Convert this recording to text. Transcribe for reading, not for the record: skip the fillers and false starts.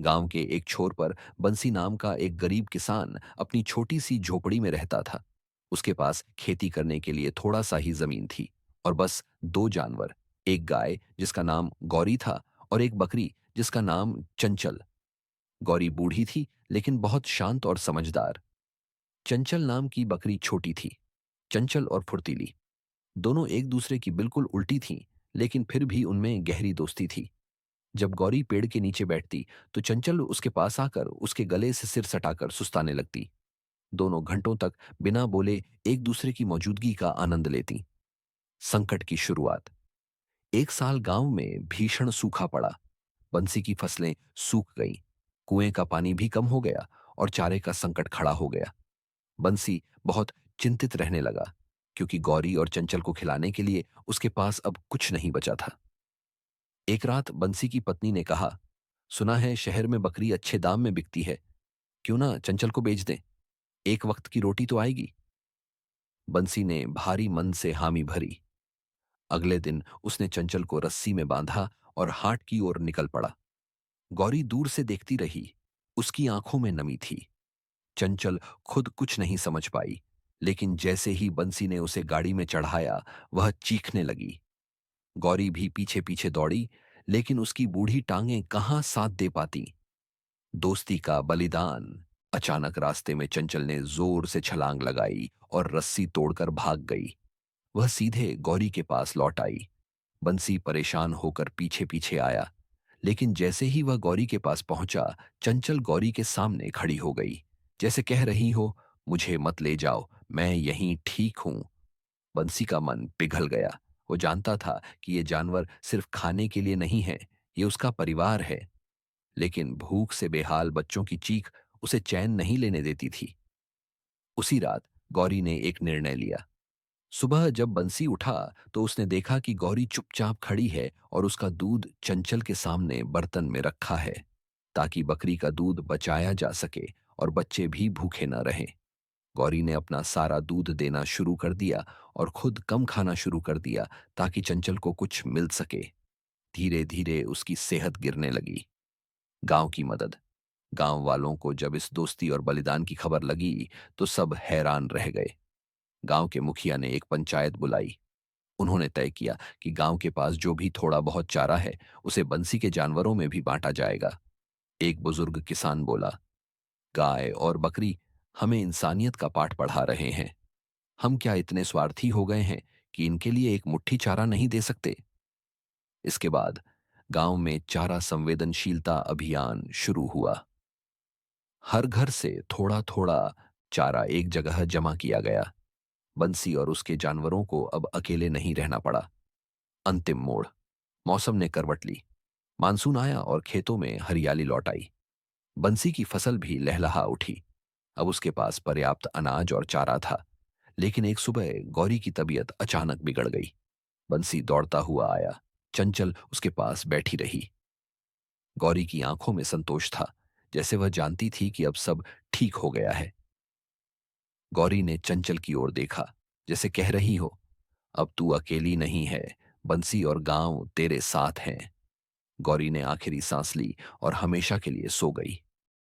गांव के एक छोर पर बंसी नाम का एक गरीब किसान अपनी छोटी सी झोपड़ी में रहता था। उसके पास खेती करने के लिए थोड़ा सा ही जमीन थी और बस दो जानवर, एक गाय जिसका नाम गौरी था और एक बकरी जिसका नाम चंचल। गौरी बूढ़ी थी लेकिन बहुत शांत और समझदार। चंचल नाम की बकरी छोटी थी, चंचल और फुर्तीली। दोनों एक दूसरे की बिल्कुल उल्टी थीं, लेकिन फिर भी उनमें गहरी दोस्ती थी। जब गौरी पेड़ के नीचे बैठती तो चंचल उसके पास आकर उसके गले से सिर सटाकर सुस्ताने लगती। दोनों घंटों तक बिना बोले एक दूसरे की मौजूदगी का आनंद लेती। संकट की शुरुआत। एक साल गांव में भीषण सूखा पड़ा। बंसी की फसलें सूख गईं, कुएं का पानी भी कम हो गया और चारे का संकट खड़ा हो गया। बंसी बहुत चिंतित रहने लगा, क्योंकि गौरी और चंचल को खिलाने के लिए उसके पास अब कुछ नहीं बचा था। एक रात बंसी की पत्नी ने कहा, सुना है शहर में बकरी अच्छे दाम में बिकती है, क्यों ना चंचल को बेच दें, एक वक्त की रोटी तो आएगी। बंसी ने भारी मन से हामी भरी। अगले दिन उसने चंचल को रस्सी में बांधा और हाट की ओर निकल पड़ा। गौरी दूर से देखती रही, उसकी आंखों में नमी थी। चंचल खुद कुछ नहीं समझ पाई, लेकिन जैसे ही बंसी ने उसे गाड़ी में चढ़ाया, वह चीखने लगी। गौरी भी पीछे पीछे दौड़ी, लेकिन उसकी बूढ़ी टांगें कहां साथ दे पाती। दोस्ती का बलिदान। अचानक रास्ते में चंचल ने जोर से छलांग लगाई और रस्सी तोड़कर भाग गई। वह सीधे गौरी के पास लौट आई। बंसी परेशान होकर पीछे पीछे आया, लेकिन जैसे ही वह गौरी के पास पहुंचा, चंचल गौरी के सामने खड़ी हो गई, जैसे कह रही हो, मुझे मत ले जाओ, मैं यहीं ठीक हूं। बंसी का मन पिघल गया। वो जानता था कि ये जानवर सिर्फ खाने के लिए नहीं है, ये उसका परिवार है। लेकिन भूख से बेहाल बच्चों की चीख उसे चैन नहीं लेने देती थी। उसी रात गौरी ने एक निर्णय लिया। सुबह जब बंसी उठा तो उसने देखा कि गौरी चुपचाप खड़ी है और उसका दूध चंचल के सामने बर्तन में रखा है, ताकि बकरी का दूध बचाया जा सके और बच्चे भी भूखे न रहें। गौरी ने अपना सारा दूध देना शुरू कर दिया और खुद कम खाना शुरू कर दिया, ताकि चंचल को कुछ मिल सके। धीरे धीरे उसकी सेहत गिरने लगी। गांव की मदद। गांव वालों को जब इस दोस्ती और बलिदान की खबर लगी तो सब हैरान रह गए। गांव के मुखिया ने एक पंचायत बुलाई। उन्होंने तय किया कि गांव के पास जो भी थोड़ा बहुत चारा है, उसे बंसी के जानवरों में भी बांटा जाएगा। एक बुजुर्ग किसान बोला, गाय और बकरी हमें इंसानियत का पाठ पढ़ा रहे हैं। हम क्या इतने स्वार्थी हो गए हैं कि इनके लिए एक मुट्ठी चारा नहीं दे सकते? इसके बाद गांव में चारा संवेदनशीलता अभियान शुरू हुआ। हर घर से थोड़ा थोड़ा चारा एक जगह जमा किया गया। बंसी और उसके जानवरों को अब अकेले नहीं रहना पड़ा। अंतिम मोड़। मौसम ने करवट ली। मानसून आया और खेतों में हरियाली लौट आई। बंसी की फसल भी लहलहा उठी। अब उसके पास पर्याप्त अनाज और चारा था। लेकिन एक सुबह गौरी की तबीयत अचानक बिगड़ गई। बंसी दौड़ता हुआ आया। चंचल उसके पास बैठी रही। गौरी की आंखों में संतोष था, जैसे वह जानती थी कि अब सब ठीक हो गया है। गौरी ने चंचल की ओर देखा, जैसे कह रही हो, अब तू अकेली नहीं है, बंसी और गांव तेरे साथ हैं। गौरी ने आखिरी सांस ली और हमेशा के लिए सो गई।